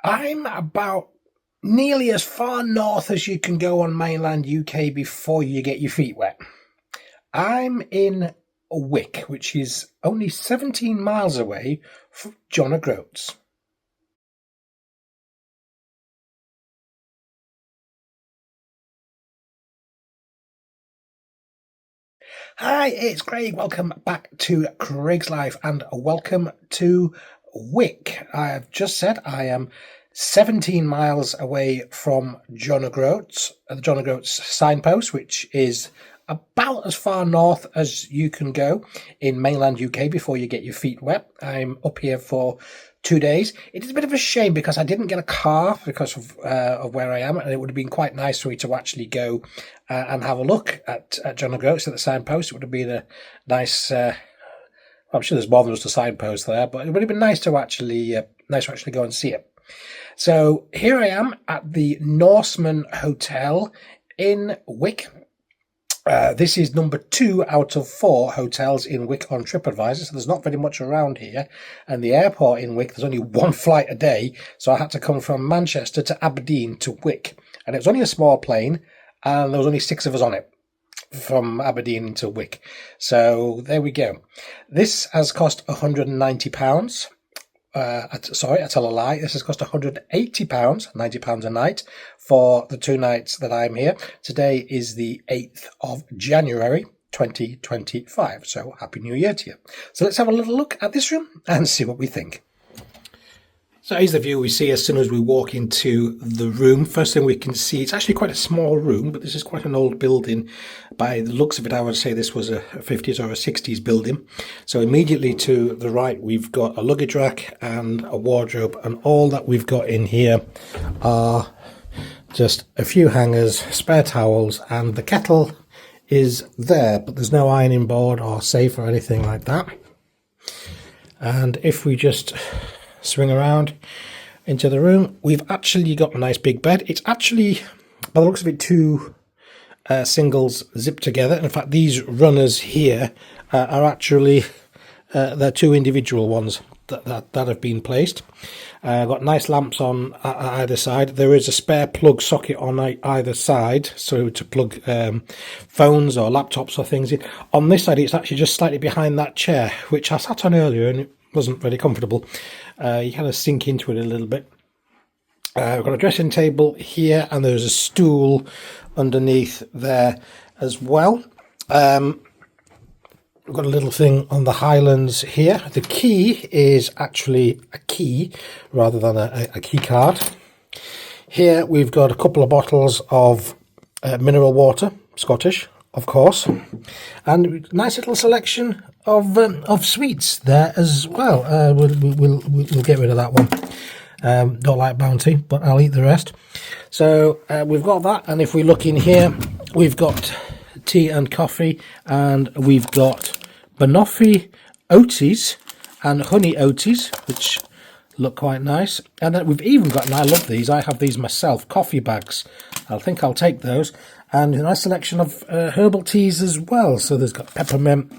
I'm about nearly as far north as you can go on mainland UK before you get your feet wet. I'm in Wick, which is only 17 miles away from John O'Groats. Hi, it's Craig. Welcome back to Craig's Life and welcome to Wick. I have just said I am 17 miles away from John O'Groats, the John O'Groats signpost, which is about as far north as you can go in mainland UK before you get your feet wet. I'm up here for 2 days. It is a bit of a shame because I didn't get a car because of where I am, and it would have been quite nice for me to actually go and have a look at John O'Groats at the signpost. It would have been a nice. I'm sure there's more than just a signpost there, but it would have been nice to actually go and see it. So here I am at the Norseman Hotel in Wick. This is number 2 out of 4 hotels in Wick on TripAdvisor, so there's not very much around here. And the airport in Wick, there's only one flight a day, so I had to come from Manchester to Aberdeen to Wick. And it was only a small plane, and there was only 6 of us on it from Aberdeen to Wick. So there we go. This has cost £190. Sorry, I tell a lie. This has cost £180, £90 a night for the 2 nights that I'm here. Today is the 8th of January 2025. So Happy New Year to you. So let's have a little look at this room and see what we think. So here's the view we see as soon as we walk into the room. First thing we can see, it's actually quite a small room, but this is quite an old building. By the looks of it, I would say this was a 50s or a 60s building. So immediately to the right, we've got a luggage rack and a wardrobe, and all that we've got in here are just a few hangers, spare towels, and the kettle is there, but there's no ironing board or safe or anything like that. And if we just swing around into the room, we've actually got a nice big bed. It's actually, by the looks of it, 2 singles zipped together. In fact, these runners here are actually they're 2 individual ones that have been placed. Got nice lamps on either side. There is a spare plug socket on either side, so to plug phones or laptops or things in. On this side, it's actually just slightly behind that chair, which I sat on earlier, and it wasn't very comfortable. You kind of sink into it a little bit. We've got a dressing table here, and there's a stool underneath there as well. We've got a little thing on the Highlands here. The key is actually a key rather than a key card. Here we've got a couple of bottles of mineral water, Scottish, of course, and a nice little selection of sweets there as well. We'll get rid of that one. Don't like Bounty, but I'll eat the rest. So we've got that, and if we look in here, we've got tea and coffee, and we've got banoffee oaties and honey oaties, which look quite nice. And then we've even got, and I love these, I have these myself, coffee bags. I think I'll take those. And a nice selection of herbal teas as well. So there's got peppermint,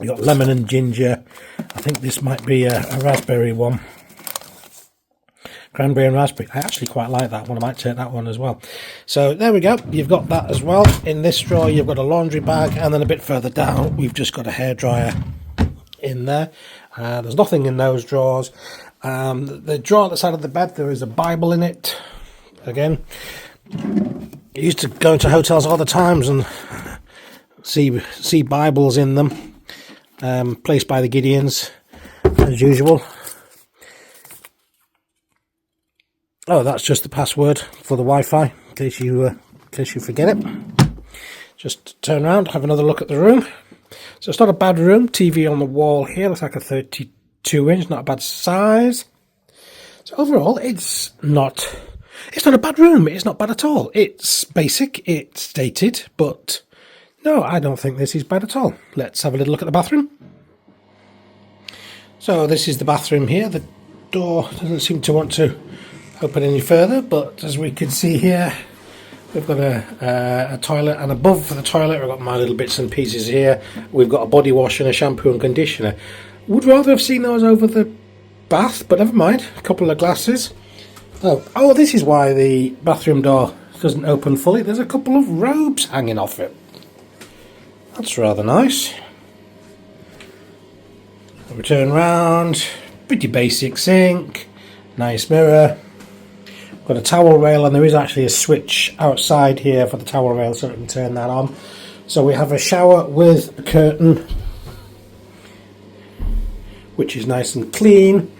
you've got lemon and ginger. I think this might be a raspberry one. Cranberry and raspberry. I actually quite like that one. I might take that one as well. So there we go. You've got that as well. In this drawer, you've got a laundry bag, and then a bit further down, we've just got a hairdryer in there. There's nothing in those drawers. The drawer at the side of the bed, there is a Bible in it. Again, I used to go into hotels all the times and see Bibles in them, placed by the Gideons, as usual. Oh, that's just the password for the Wi-Fi, in case you forget it. Just turn around, have another look at the room. So it's not a bad room. TV on the wall here, looks like a 32-inch, not a bad size. So overall, it's not a bad room. It's not bad at all. It's basic, it's dated, but no, I don't think this is bad at all. Let's have a little look at the bathroom. So this is the bathroom here. The door doesn't seem to want to open any further, but as we can see here, we've got a toilet, and above the toilet we've got my little bits and pieces here. We've got a body wash and a shampoo and conditioner. Would rather have seen those over the bath, but never mind. A couple of glasses. Oh, this is why the bathroom door doesn't open fully. There's a couple of robes hanging off it. That's rather nice. We turn round, pretty basic sink, nice mirror. Got a towel rail, and there is actually a switch outside here for the towel rail, so we can turn that on. So we have a shower with a curtain, which is nice and clean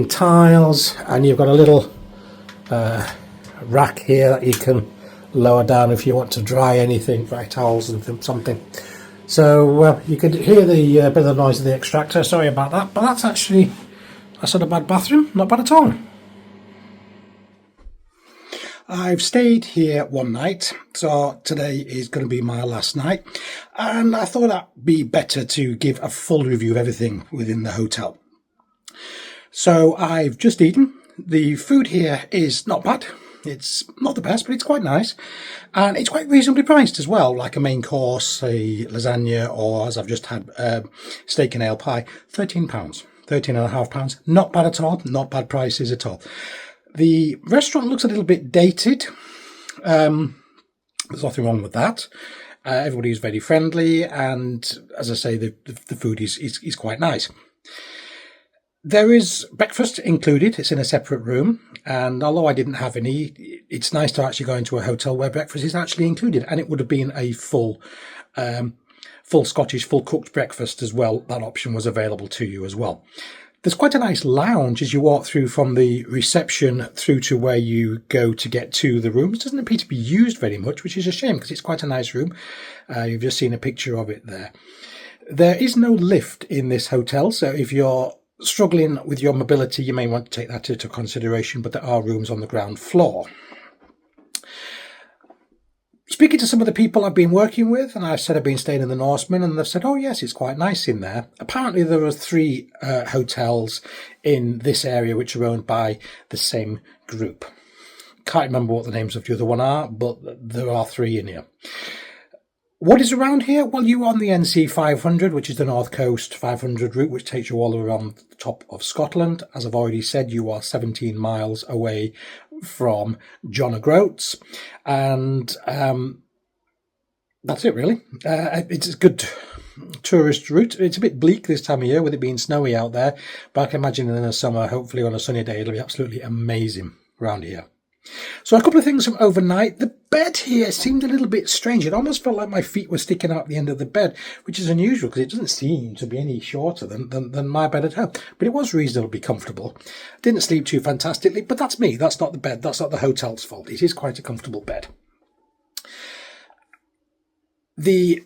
tiles, and you've got a little rack here that you can lower down if you want to dry anything, dry towels and something. So you could hear the bit of the noise of the extractor, sorry about that, but that's not a bad bathroom, not bad at all. I've stayed here one night, so today is going to be my last night, and I thought that'd be better to give a full review of everything within the hotel. So I've just eaten. The food here is not bad. It's not the best, but it's quite nice, and it's quite reasonably priced as well, like a main course, a lasagna, or as I've just had, steak and ale pie, £13, £13.50. Not bad at all, not bad prices at all. The restaurant looks a little bit dated. There's nothing wrong with that. Everybody's very friendly, and as I say, the food is quite nice. There is breakfast included. It's in a separate room, and although I didn't have any, it's nice to actually go into a hotel where breakfast is actually included, and it would have been a full Scottish, full cooked breakfast as well. That option was available to you as well. There's quite a nice lounge as you walk through from the reception through to where you go to get to the rooms. It doesn't appear to be used very much, which is a shame because it's quite a nice room. You've just seen a picture of it there. There is no lift in this hotel, so if you're struggling with your mobility, you may want to take that into consideration, but there are rooms on the ground floor. Speaking to some of the people I've been working with, and I've said I've been staying in the Norseman, and they've said, oh yes, it's quite nice in there. Apparently there are 3 hotels in this area which are owned by the same group. Can't remember what the names of the other one are, but there are 3 in here. What is around here? Well, you're on the NC 500, which is the North Coast 500 route, which takes you all around the top of Scotland. As I've already said, you are 17 miles away from John O'Groats, and that's it really. It's a good tourist route. It's a bit bleak this time of year with it being snowy out there, but I can imagine in the summer, hopefully on a sunny day, it'll be absolutely amazing around here. So a couple of things from overnight. The bed here seemed a little bit strange. It almost felt like my feet were sticking out the end of the bed, which is unusual because it doesn't seem to be any shorter than my bed at home. But it was reasonably comfortable. Didn't sleep too fantastically, but that's me. That's not the bed. That's not the hotel's fault. It is quite a comfortable bed. The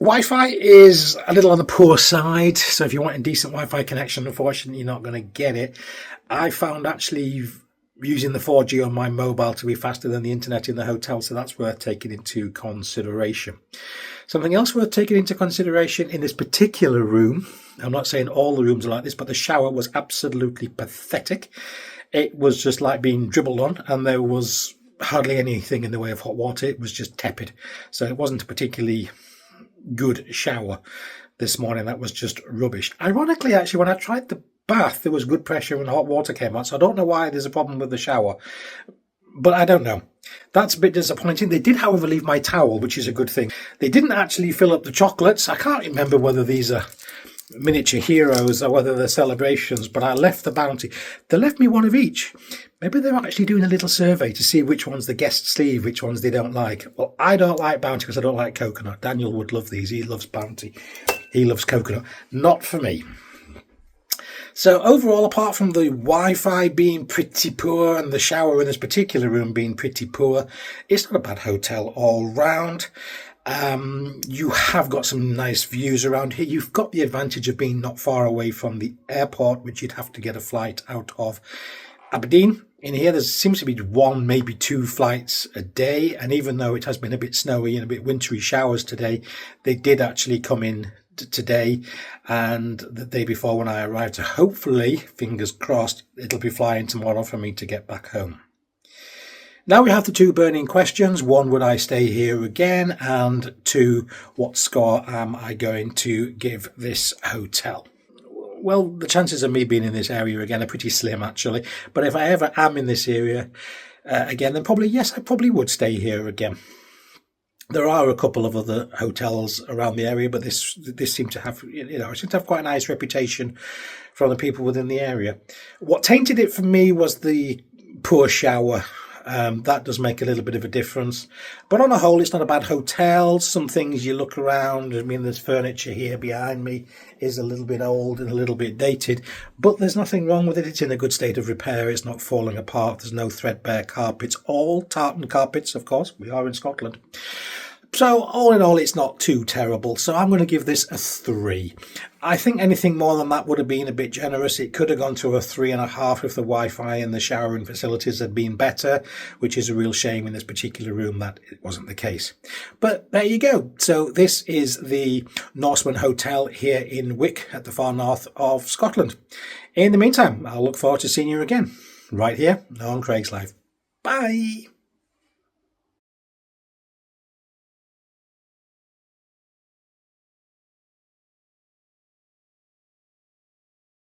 Wi-Fi is a little on the poor side, so if you want a decent Wi-Fi connection, unfortunately, you're not going to get it. I found actually using the 4G on my mobile to be faster than the internet in the hotel, so that's worth taking into consideration. Something else worth taking into consideration in this particular room, I'm not saying all the rooms are like this, but the shower was absolutely pathetic. It was just like being dribbled on, and there was hardly anything in the way of hot water. It was just tepid, so it wasn't a particularly good shower this morning. That was just rubbish. Ironically, actually, when I tried the bath, there was good pressure and hot water came out, so I don't know why there's a problem with the shower, but I don't know. That's a bit disappointing. They did, however, leave my towel, which is a good thing. They didn't actually fill up the chocolates. I can't remember whether these are miniature heroes or whether they're celebrations, but I left the bounty. They left me one of each. Maybe they're actually doing a little survey to see which one's the guest sleeve, which ones they don't like. Well, I don't like bounty because I don't like coconut. Daniel would love these. He loves bounty. He loves coconut. Not for me. So overall, apart from the Wi-Fi being pretty poor and the shower in this particular room being pretty poor, it's not a bad hotel all round. You have got some nice views around here. You've got the advantage of being not far away from the airport, which you'd have to get a flight out of Aberdeen. In here, there seems to be 1, maybe 2 flights a day. And even though it has been a bit snowy and a bit wintry showers today, they did actually come in today and the day before when I arrived. So hopefully, fingers crossed, it'll be flying tomorrow for me to get back home. Now we have the 2 burning questions. 1, would I stay here again? And 2, what score am I going to give this hotel? well, the chances of me being in this area again are pretty slim, actually. But if I ever am in this area again, then probably, yes, I probably would stay here again. There are a couple of other hotels around the area, but this seemed to have, it seemed to have quite a nice reputation from the people within the area. What tainted it for me was the poor shower. That does make a little bit of a difference. But on a whole, it's not a bad hotel. Some things you look around, I mean, there's furniture here behind me is a little bit old and a little bit dated, but there's nothing wrong with it. It's in a good state of repair. It's not falling apart. There's no threadbare carpets, all tartan carpets, of course. We are in Scotland. So all in all, it's not too terrible. So I'm going to give this a 3. I think anything more than that would have been a bit generous. It could have gone to a 3.5 if the Wi-Fi and the showering facilities had been better, which is a real shame in this particular room that it wasn't the case. But there you go. So this is the Norseman Hotel here in Wick at the far north of Scotland. In the meantime, I'll look forward to seeing you again right here on Craig's Life. Bye.